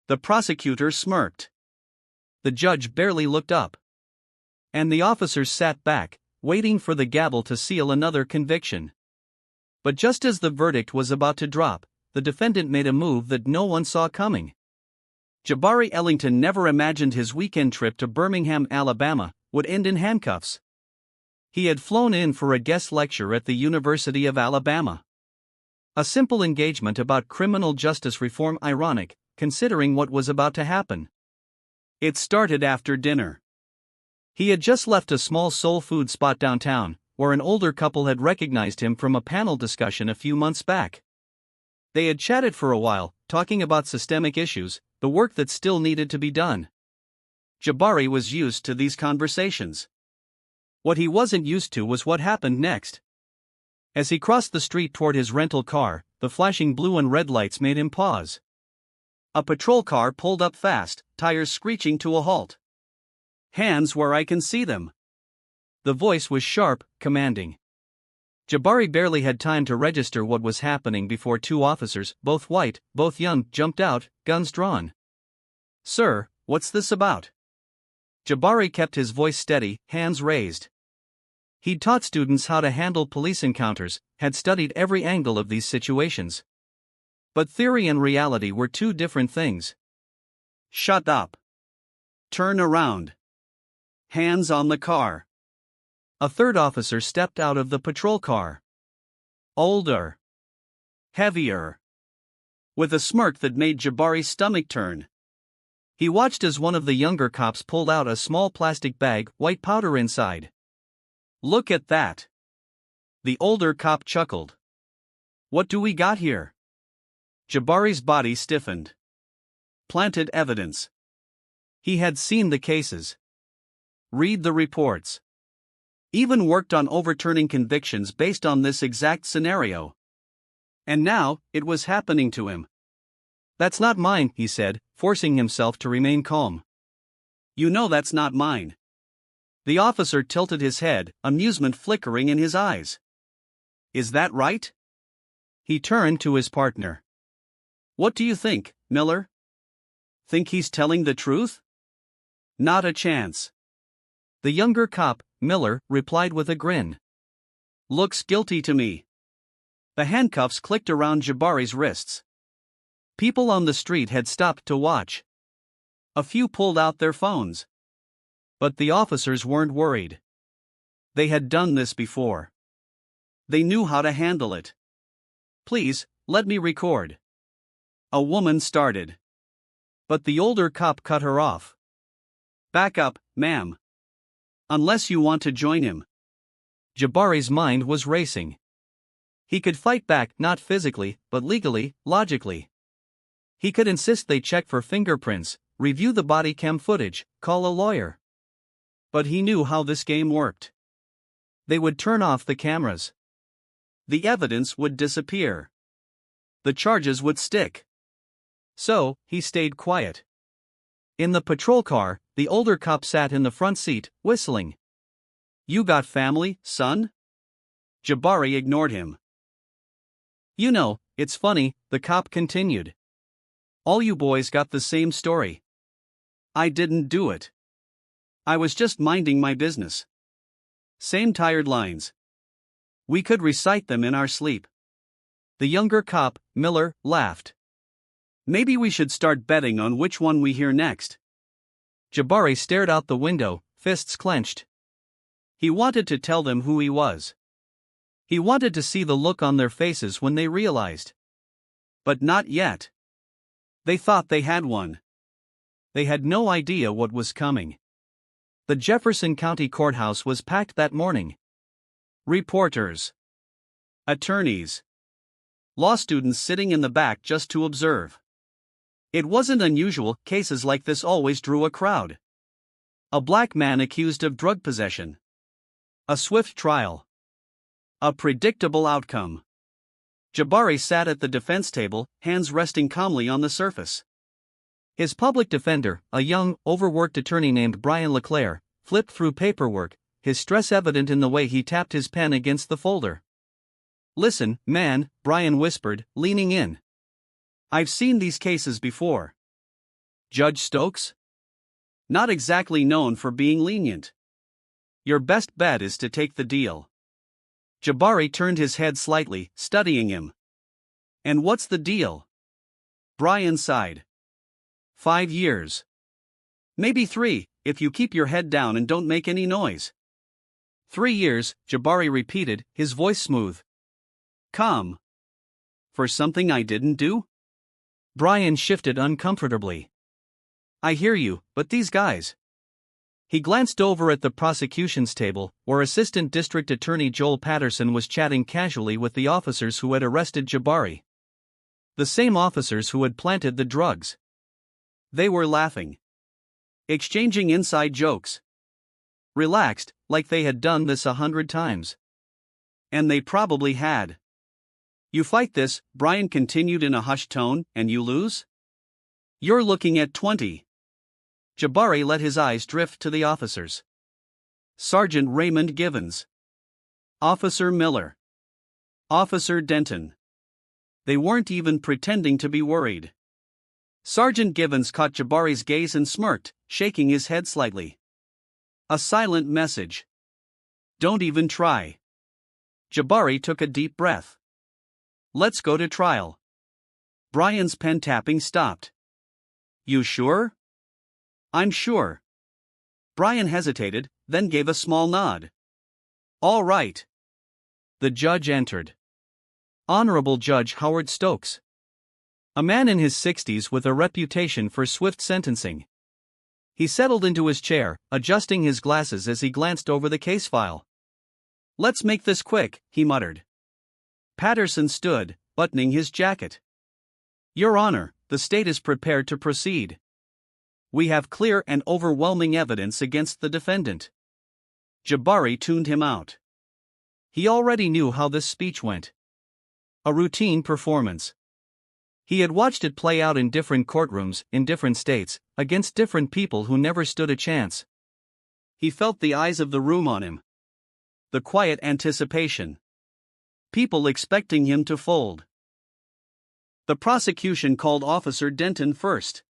The prosecutor smirked. The judge barely looked up. And the officers sat back, waiting for the gavel to seal another conviction. But just as the verdict was about to drop, the defendant made a move that no one saw coming. Jabari Ellington never imagined his weekend trip to Birmingham, Alabama, would end in handcuffs. He had flown in for a guest lecture at the University of Alabama. A simple engagement about criminal justice reform, ironic, considering what was about to happen. It started after dinner. He had just left a small soul food spot downtown, where an older couple had recognized him from a panel discussion a few months back. They had chatted for a while, talking about systemic issues, the work that still needed to be done. Jabari was used to these conversations. What he wasn't used to was what happened next. As he crossed the street toward his rental car, the flashing blue and red lights made him pause. A patrol car pulled up fast, tires screeching to a halt. "Hands where I can see them." The voice was sharp, commanding. Jabari barely had time to register what was happening before two officers, both white, both young, jumped out, guns drawn. "Sir, what's this about?" Jabari kept his voice steady, hands raised. He'd taught students how to handle police encounters, had studied every angle of these situations. But theory and reality were two different things. "Shut up. Turn around. Hands on the car." A third officer stepped out of the patrol car. Older. Heavier. With a smirk that made Jabari's stomach turn. He watched as one of the younger cops pulled out a small plastic bag, white powder inside. "Look at that." The older cop chuckled. "What do we got here?" Jabari's body stiffened. Planted evidence. He had seen the cases. Read the reports. Even worked on overturning convictions based on this exact scenario. And now, it was happening to him. "That's not mine," he said, forcing himself to remain calm. "You know that's not mine." The officer tilted his head, amusement flickering in his eyes. "Is that right?" He turned to his partner. "What do you think, Miller? Think he's telling the truth?" "Not a chance." The younger cop, Miller, replied with a grin. "Looks guilty to me." The handcuffs clicked around Jabari's wrists. People on the street had stopped to watch. A few pulled out their phones. But the officers weren't worried. They had done this before. They knew how to handle it. "Please, let me record." A woman started. But the older cop cut her off. "Back up, ma'am. Unless you want to join him." Jabari's mind was racing. He could fight back, not physically, but legally, logically. He could insist they check for fingerprints, review the body cam footage, call a lawyer. But he knew how this game worked. They would turn off the cameras. The evidence would disappear. The charges would stick. So, he stayed quiet. In the patrol car, the older cop sat in the front seat, whistling. "You got family, son?" Jabari ignored him. "You know, it's funny," the cop continued. "All you boys got the same story. I didn't do it. I was just minding my business. Same tired lines. We could recite them in our sleep." The younger cop, Miller, laughed. "Maybe we should start betting on which one we hear next." Jabari stared out the window, fists clenched. He wanted to tell them who he was. He wanted to see the look on their faces when they realized. But not yet. They thought they had one. They had no idea what was coming. The Jefferson County Courthouse was packed that morning. Reporters. Attorneys. Law students sitting in the back just to observe. It wasn't unusual, cases like this always drew a crowd. A black man accused of drug possession. A swift trial. A predictable outcome. Jabari sat at the defense table, hands resting calmly on the surface. His public defender, a young, overworked attorney named Brian LeClaire, flipped through paperwork, his stress evident in the way he tapped his pen against the folder. "Listen, man," Brian whispered, leaning in. "I've seen these cases before. Judge Stokes? Not exactly known for being lenient. Your best bet is to take the deal. Jabari turned his head slightly, studying him. And what's the deal? Brian sighed. 5 years. Maybe 3, if you keep your head down and don't make any noise. 3 years, Jabari repeated, his voice smooth. Calm. For something I didn't do? Brian shifted uncomfortably. I hear you, but these guys. He glanced over at the prosecution's table, where Assistant District Attorney Joel Patterson was chatting casually with the officers who had arrested Jabari. The same officers who had planted the drugs. They were laughing. Exchanging inside jokes. Relaxed, like they had done this 100 times. And they probably had. You fight this, Brian continued in a hushed tone, and you lose? You're looking at 20. Jabari let his eyes drift to the officers. Sergeant Raymond Givens. Officer Miller. Officer Denton. They weren't even pretending to be worried. Sergeant Givens caught Jabari's gaze and smirked, shaking his head slightly. A silent message. Don't even try. Jabari took a deep breath. Let's go to trial. Brian's pen tapping stopped. You sure? I'm sure. Brian hesitated, then gave a small nod. All right. The judge entered. Honorable Judge Howard Stokes. A man in his 60s with a reputation for swift sentencing. He settled into his chair, adjusting his glasses as he glanced over the case file. Let's make this quick, he muttered. Patterson stood, buttoning his jacket. Your Honor, the state is prepared to proceed. We have clear and overwhelming evidence against the defendant. Jabari tuned him out. He already knew how this speech went. A routine performance. He had watched it play out in different courtrooms, in different states, against different people who never stood a chance. He felt the eyes of the room on him. The quiet anticipation. People expecting him to fold. The prosecution called Officer Denton first.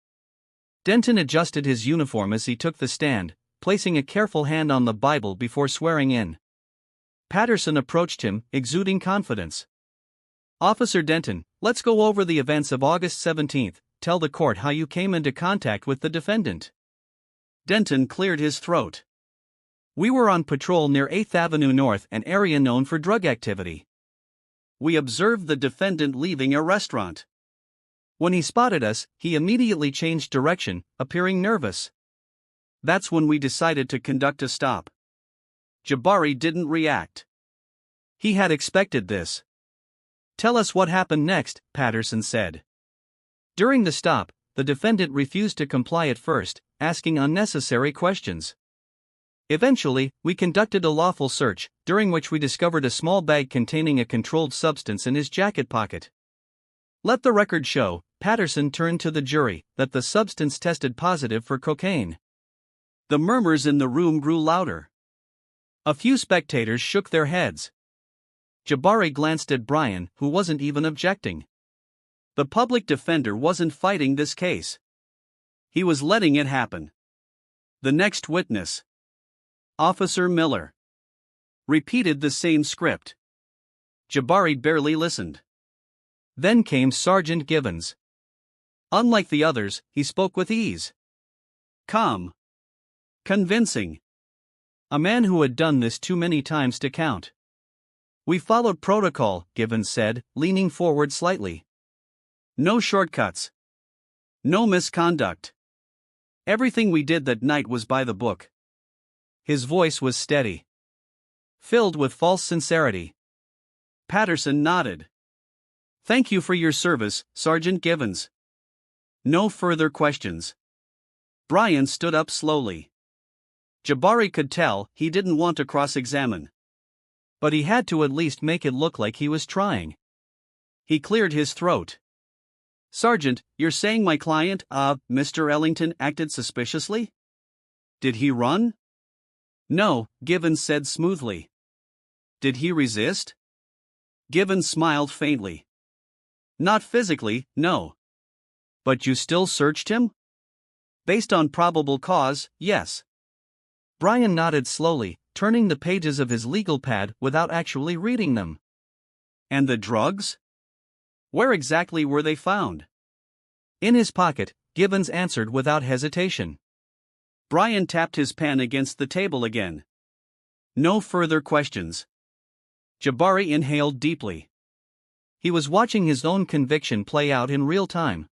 Denton adjusted his uniform as he took the stand, placing a careful hand on the Bible before swearing in. Patterson approached him, exuding confidence. Officer Denton, let's go over the events of August 17. Tell the court how you came into contact with the defendant. Denton cleared his throat. We were on patrol near 8th Avenue North, an area known for drug activity. We observed the defendant leaving a restaurant. When he spotted us, he immediately changed direction, appearing nervous. That's when we decided to conduct a stop. Jabari didn't react. He had expected this. Tell us what happened next, Patterson said. During the stop, the defendant refused to comply at first, asking unnecessary questions. Eventually, we conducted a lawful search, during which we discovered a small bag containing a controlled substance in his jacket pocket. Let the record show, Patterson turned to the jury, that the substance tested positive for cocaine. The murmurs in the room grew louder. A few spectators shook their heads. Jabari glanced at Brian, who wasn't even objecting. The public defender wasn't fighting this case. He was letting it happen. The next witness. Officer Miller. Repeated the same script. Jabari barely listened. Then came Sergeant Givens. Unlike the others, he spoke with ease. Calm. Convincing. A man who had done this too many times to count. We followed protocol, Givens said, leaning forward slightly. No shortcuts. No misconduct. Everything we did that night was by the book. His voice was steady. Filled with false sincerity. Patterson nodded. Thank you for your service, Sergeant Givens. No further questions. Brian stood up slowly. Jabari could tell he didn't want to cross-examine. But he had to at least make it look like he was trying. He cleared his throat. Sergeant, you're saying my client, Mr. Ellington, acted suspiciously? Did he run? No, Givens said smoothly. Did he resist? Givens smiled faintly. Not physically, no. But you still searched him? Based on probable cause, yes. Brian nodded slowly, turning the pages of his legal pad without actually reading them. And the drugs? Where exactly were they found? In his pocket, Gibbons answered without hesitation. Brian tapped his pen against the table again. No further questions. Jabari inhaled deeply. He was watching his own conviction play out in real time.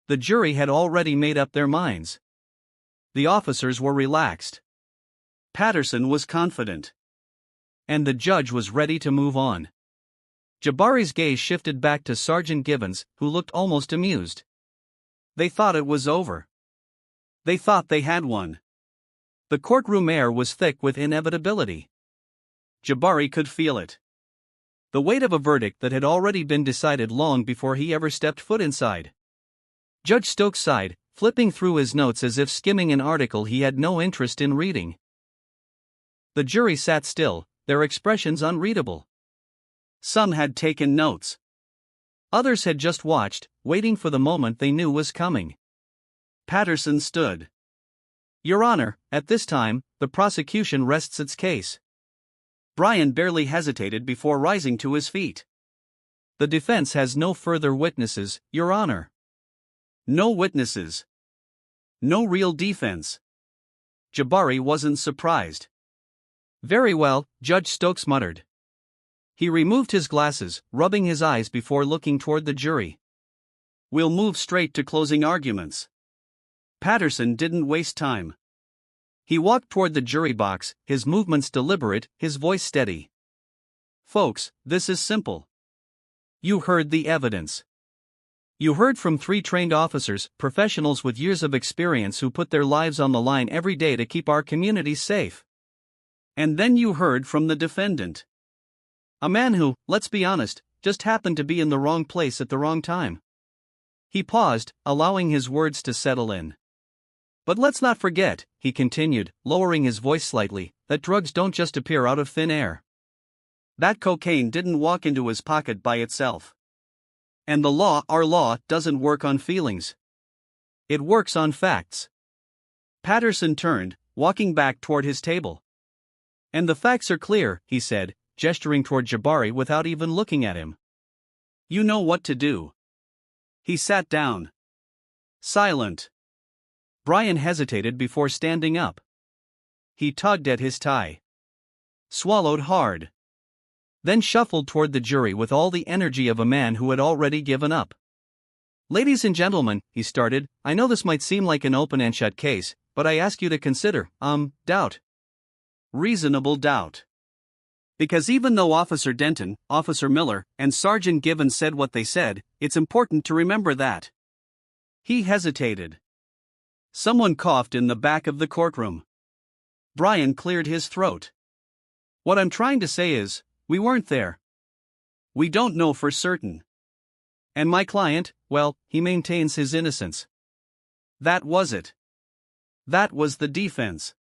The jury had already made up their minds. The officers were relaxed. Patterson was confident. And the judge was ready to move on. Jabari's gaze shifted back to Sergeant Gibbons, who looked almost amused. They thought it was over. They thought they had won. The courtroom air was thick with inevitability. Jabari could feel it. The weight of a verdict that had already been decided long before he ever stepped foot inside. Judge Stokes sighed, flipping through his notes as if skimming an article he had no interest in reading. The jury sat still, their expressions unreadable. Some had taken notes. Others had just watched, waiting for the moment they knew was coming. Patterson stood. Your Honor, at this time, the prosecution rests its case. Brian barely hesitated before rising to his feet. The defense has no further witnesses, Your Honor. No witnesses. No real defense. Jabari wasn't surprised. Very well, Judge Stokes muttered. He removed his glasses, rubbing his eyes before looking toward the jury. We'll move straight to closing arguments. Patterson didn't waste time. He walked toward the jury box, his movements deliberate, his voice steady. Folks, this is simple. You heard the evidence. You heard from 3 trained officers, professionals with years of experience who put their lives on the line every day to keep our communities safe. And then you heard from the defendant. A man who, let's be honest, just happened to be in the wrong place at the wrong time. He paused, allowing his words to settle in. But let's not forget, he continued, lowering his voice slightly, that drugs don't just appear out of thin air. That cocaine didn't walk into his pocket by itself. And the law, our law, doesn't work on feelings. It works on facts. Patterson turned, walking back toward his table. And the facts are clear, he said, gesturing toward Jabari without even looking at him. You know what to do. He sat down. Silent. Brian hesitated before standing up. He tugged at his tie. Swallowed hard. Then shuffled toward the jury with all the energy of a man who had already given up. Ladies and gentlemen, he started, I know this might seem like an open and shut case, but I ask you to consider, doubt. Reasonable doubt. Because even though Officer Denton, Officer Miller, and Sergeant Gibbons said what they said, it's important to remember that. He hesitated. Someone coughed in the back of the courtroom. Brian cleared his throat. What I'm trying to say is, we weren't there. We don't know for certain. And my client, well, he maintains his innocence. That was it. That was the defense.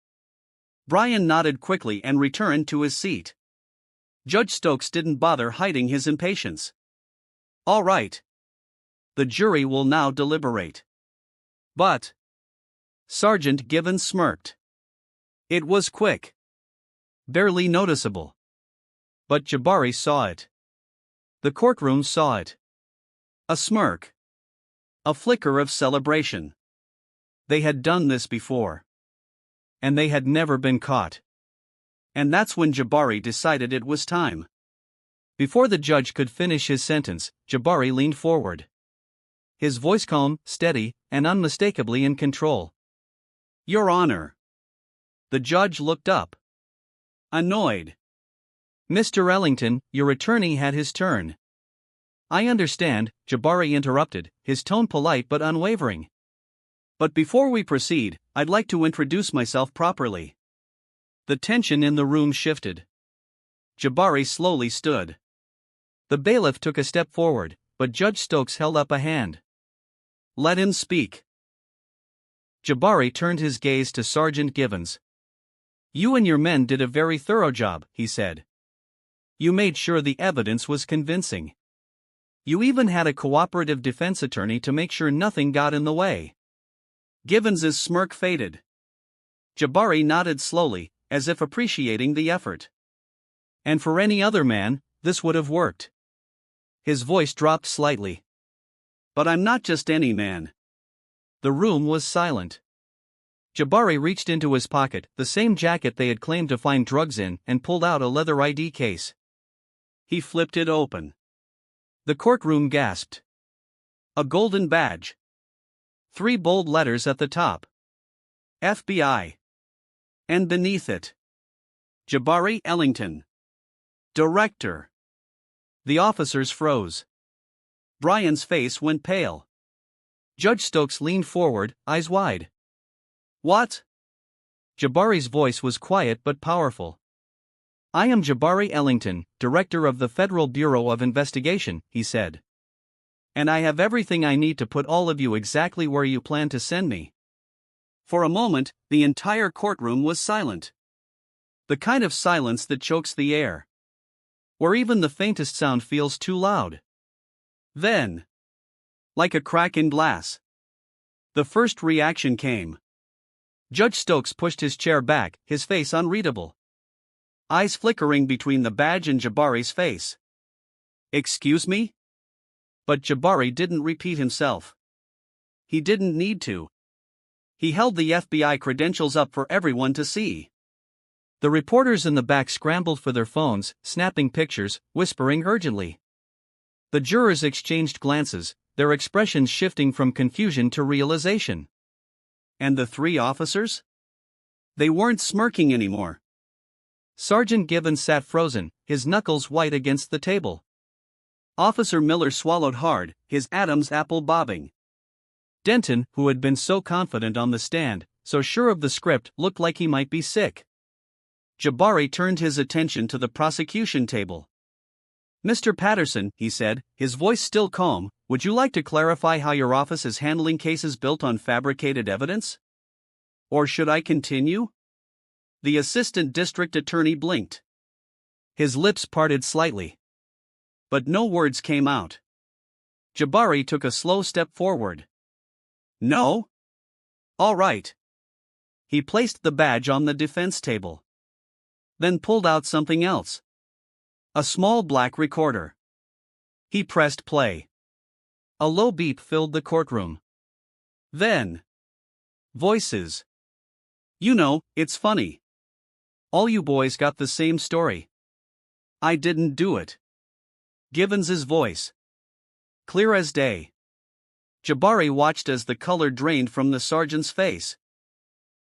Brian nodded quickly and returned to his seat. Judge Stokes didn't bother hiding his impatience. All right. The jury will now deliberate. But Sergeant Gibbons smirked. It was quick. Barely noticeable. But Jabari saw it. The courtroom saw it. A smirk. A flicker of celebration. They had done this before. And they had never been caught. And that's when Jabari decided it was time. Before the judge could finish his sentence, Jabari leaned forward. His voice calm, steady, and unmistakably in control. Your Honor. The judge looked up. Annoyed. Mr. Ellington, your attorney had his turn. I understand, Jabari interrupted, his tone polite but unwavering. But before we proceed, I'd like to introduce myself properly. The tension in the room shifted. Jabari slowly stood. The bailiff took a step forward, but Judge Stokes held up a hand. Let him speak. Jabari turned his gaze to Sergeant Gibbons. You and your men did a very thorough job, he said. You made sure the evidence was convincing. You even had a cooperative defense attorney to make sure nothing got in the way. Givens's smirk faded. Jabari nodded slowly, as if appreciating the effort. And for any other man, this would have worked. His voice dropped slightly. But I'm not just any man. The room was silent. Jabari reached into his pocket, the same jacket they had claimed to find drugs in, and pulled out a leather ID case. He flipped it open. The courtroom gasped. A golden badge. 3 bold letters at the top. FBI. And beneath it, Jabari Ellington, Director. The officers froze. Brian's face went pale. Judge Stokes leaned forward, eyes wide. What? Jabari's voice was quiet but powerful. I am Jabari Ellington, Director of the Federal Bureau of Investigation, he said. And I have everything I need to put all of you exactly where you plan to send me. For a moment, the entire courtroom was silent. The kind of silence that chokes the air. Where even the faintest sound feels too loud. Then, like a crack in glass, the first reaction came. Judge Stokes pushed his chair back, his face unreadable. Eyes flickering between the badge and Jabari's face. Excuse me? But Jabari didn't repeat himself. He didn't need to. He held the FBI credentials up for everyone to see. The reporters in the back scrambled for their phones, snapping pictures, whispering urgently. The jurors exchanged glances, their expressions shifting from confusion to realization. And the 3 officers? They weren't smirking anymore. Sergeant Givens sat frozen, his knuckles white against the table. Officer Miller swallowed hard, his Adam's apple bobbing. Denton, who had been so confident on the stand, so sure of the script, looked like he might be sick. Jabari turned his attention to the prosecution table. Mr. Patterson, he said, his voice still calm, would you like to clarify how your office is handling cases built on fabricated evidence? Or should I continue? The assistant district attorney blinked. His lips parted slightly. But no words came out. Jabari took a slow step forward. No? All right. He placed the badge on the defense table. Then pulled out something else. A small black recorder. He pressed play. A low beep filled the courtroom. Then, voices. You know, it's funny. All you boys got the same story. I didn't do it. Givens's voice. Clear as day. Jabari watched as the color drained from the sergeant's face.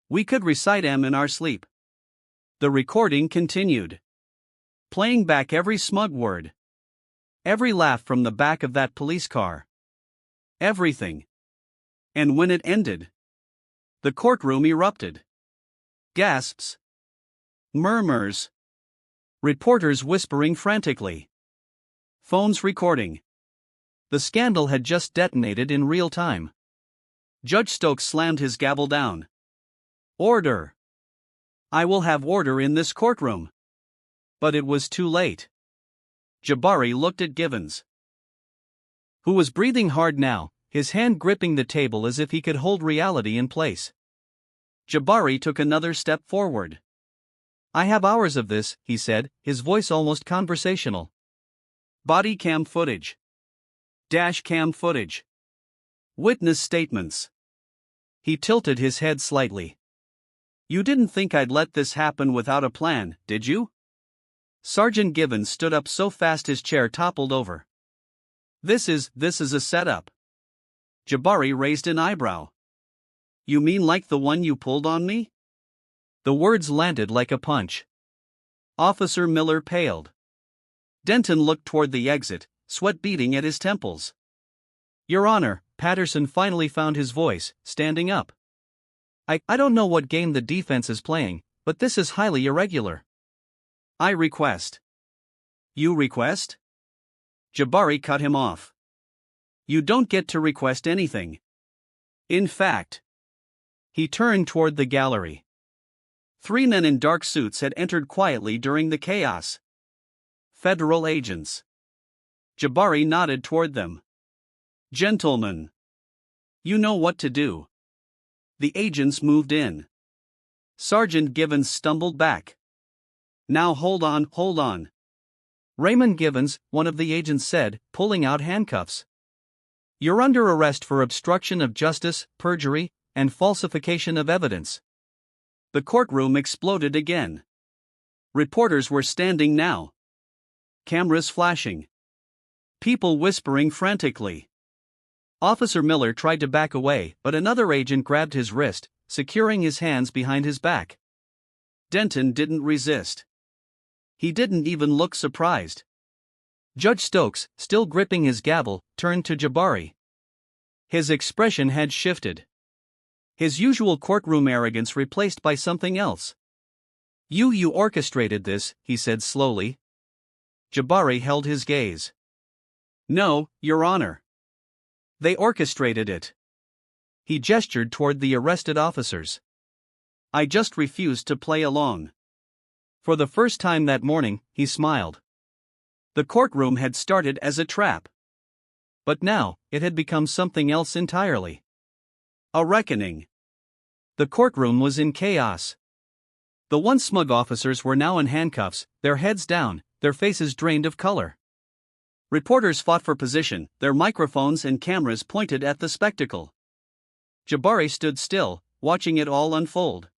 We could recite 'em in our sleep. The recording continued. Playing back every smug word. Every laugh from the back of that police car. Everything. And when it ended, the courtroom erupted. Gasps. Murmurs. Reporters whispering frantically. Phones recording. The scandal had just detonated in real time. Judge Stokes slammed his gavel down. Order. I will have order in this courtroom. But it was too late. Jabari looked at Givens, who was breathing hard now, his hand gripping the table as if he could hold reality in place. Jabari took another step forward. I have hours of this, he said, his voice almost conversational. Body cam footage. Dash cam footage. Witness statements. He tilted his head slightly. You didn't think I'd let this happen without a plan, did you? Sergeant Givens stood up so fast his chair toppled over. This is a setup. Jabari raised an eyebrow. You mean like the one you pulled on me? The words landed like a punch. Officer Miller paled. Denton looked toward the exit, sweat beading at his temples. Your Honor, Patterson finally found his voice, standing up. I don't know what game the defense is playing, but this is highly irregular. I request. You request? Jabari cut him off. You don't get to request anything. In fact. He turned toward the gallery. 3 men in dark suits had entered quietly during the chaos. Federal agents. Jabari nodded toward them. Gentlemen. You know what to do. The agents moved in. Sergeant Givens stumbled back. "Now hold on. Raymond Givens, one of the agents said, pulling out handcuffs. "You're under arrest for obstruction of justice, perjury, and falsification of evidence." The courtroom exploded again. Reporters were standing now. Cameras flashing. People whispering frantically. Officer Miller tried to back away, but another agent grabbed his wrist, securing his hands behind his back. Denton didn't resist. He didn't even look surprised. Judge Stokes, still gripping his gavel, turned to Jabari. His expression had shifted. His usual courtroom arrogance replaced by something else. You orchestrated this," he said slowly. Jabari held his gaze. "No, Your Honor. They orchestrated it." He gestured toward the arrested officers. "I just refused to play along." For the first time that morning, he smiled. The courtroom had started as a trap. But now, it had become something else entirely. A reckoning. The courtroom was in chaos. The once smug officers were now in handcuffs, their heads down, their faces drained of color. Reporters fought for position, their microphones and cameras pointed at the spectacle. Jabari stood still, watching it all unfold.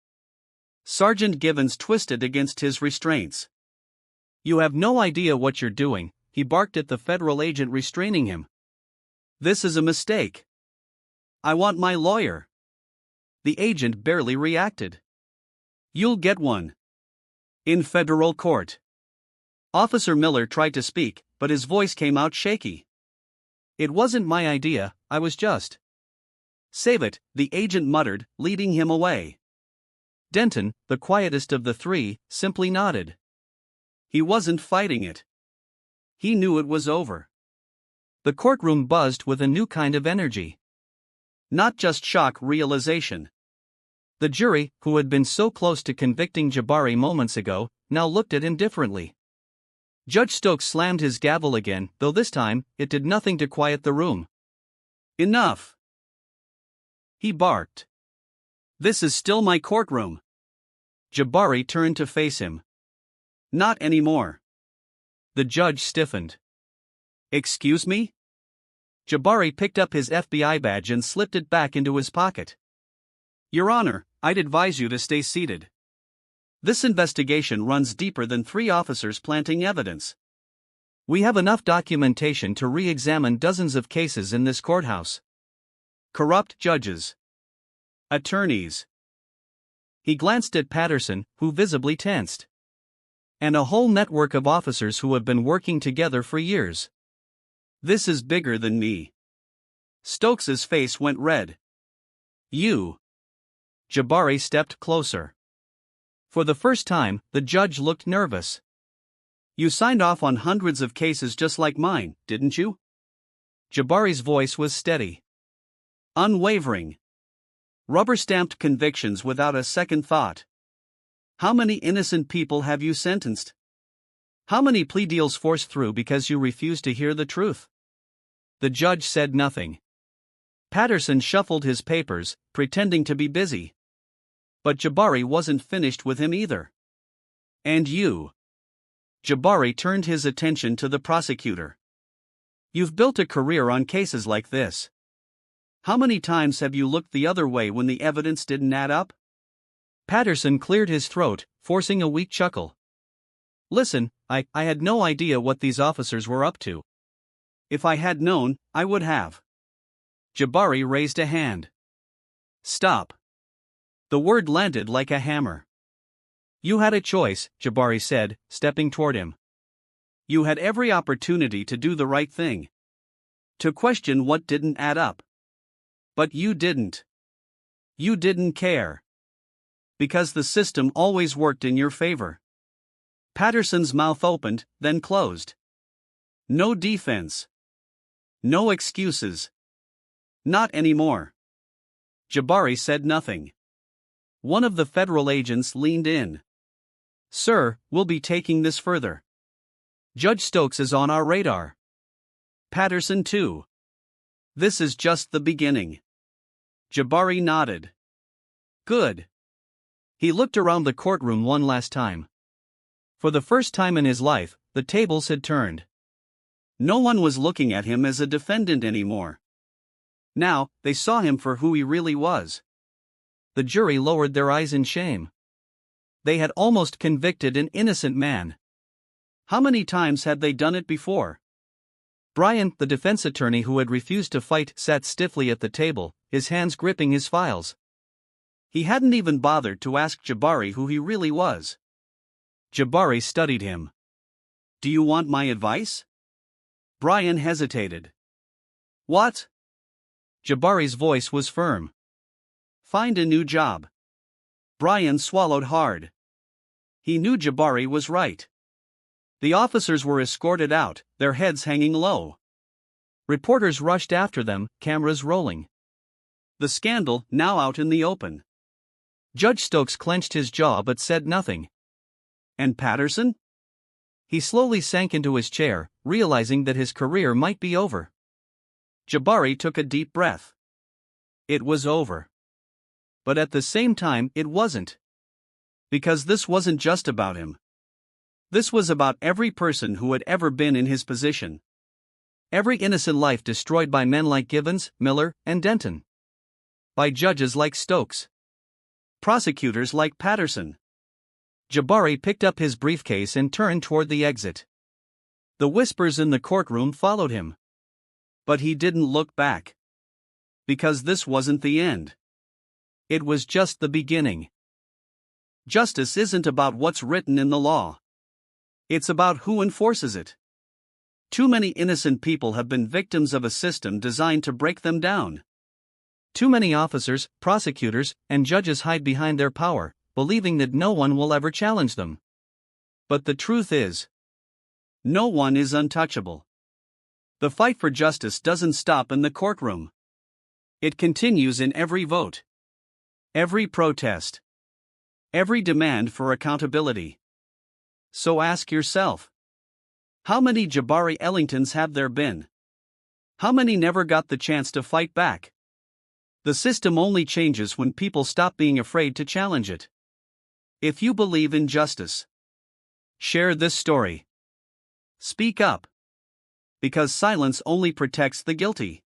Sergeant Givens twisted against his restraints. "You have no idea what you're doing," he barked at the federal agent restraining him. "This is a mistake. I want my lawyer." The agent barely reacted. "You'll get one. In federal court." Officer Miller tried to speak, but his voice came out shaky. "It wasn't my idea, I was just—" "Save it," the agent muttered, leading him away. Denton, the quietest of the three, simply nodded. He wasn't fighting it. He knew it was over. The courtroom buzzed with a new kind of energy. Not just shock, realization. The jury, who had been so close to convicting Jabari moments ago, now looked at him differently. Judge Stokes slammed his gavel again, though this time, it did nothing to quiet the room. "Enough!" he barked. "This is still my courtroom." Jabari turned to face him. "Not anymore." The judge stiffened. "Excuse me?" Jabari picked up his FBI badge and slipped it back into his pocket. "Your Honor, I'd advise you to stay seated. This investigation runs deeper than 3 officers planting evidence. We have enough documentation to re-examine dozens of cases in this courthouse. Corrupt judges. Attorneys." He glanced at Patterson, who visibly tensed. "And a whole network of officers who have been working together for years. This is bigger than me." Stokes's face went red. "You." Jabari stepped closer. For the first time, the judge looked nervous. "You signed off on hundreds of cases just like mine, didn't you?" Jabari's voice was steady. Unwavering. Rubber-stamped convictions without a second thought. "How many innocent people have you sentenced? How many plea deals forced through because you refused to hear the truth?" The judge said nothing. Patterson shuffled his papers, pretending to be busy. But Jabari wasn't finished with him either. "And you?" Jabari turned his attention to the prosecutor. "You've built a career on cases like this. How many times have you looked the other way when the evidence didn't add up?" Patterson cleared his throat, forcing a weak chuckle. "Listen, I had no idea what these officers were up to. If I had known, I would have." Jabari raised a hand. "Stop." The word landed like a hammer. "You had a choice," Jabari said, stepping toward him. "You had every opportunity to do the right thing. To question what didn't add up. But you didn't. You didn't care. Because the system always worked in your favor." Patterson's mouth opened, then closed. No defense. No excuses. Not anymore. Jabari said nothing. One of the federal agents leaned in. "Sir, we'll be taking this further. Judge Stokes is on our radar. Patterson too. This is just the beginning." Jabari nodded. Good. He looked around the courtroom one last time. For the first time in his life, the tables had turned. No one was looking at him as a defendant anymore. Now, they saw him for who he really was. The jury lowered their eyes in shame. They had almost convicted an innocent man. How many times had they done it before? Brian, the defense attorney who had refused to fight, sat stiffly at the table, his hands gripping his files. He hadn't even bothered to ask Jabari who he really was. Jabari studied him. "Do you want my advice?" Brian hesitated. "What?" Jabari's voice was firm. "Find a new job." Brian swallowed hard. He knew Jabari was right. The officers were escorted out, their heads hanging low. Reporters rushed after them, cameras rolling. The scandal now out in the open. Judge Stokes clenched his jaw but said nothing. And Patterson? He slowly sank into his chair, realizing that his career might be over. Jabari took a deep breath. It was over. But at the same time, it wasn't. Because this wasn't just about him. This was about every person who had ever been in his position. Every innocent life destroyed by men like Givens, Miller, and Denton. By judges like Stokes. Prosecutors like Patterson. Jabari picked up his briefcase and turned toward the exit. The whispers in the courtroom followed him. But he didn't look back. Because this wasn't the end. It was just the beginning. Justice isn't about what's written in the law. It's about who enforces it. Too many innocent people have been victims of a system designed to break them down. Too many officers, prosecutors, and judges hide behind their power, believing that no one will ever challenge them. But the truth is, no one is untouchable. The fight for justice doesn't stop in the courtroom. It continues in every vote, every protest, every demand for accountability. So ask yourself, how many Jabari Ellingtons have there been? How many never got the chance to fight back? The system only changes when people stop being afraid to challenge it. If you believe in justice, share this story. Speak up. Because silence only protects the guilty.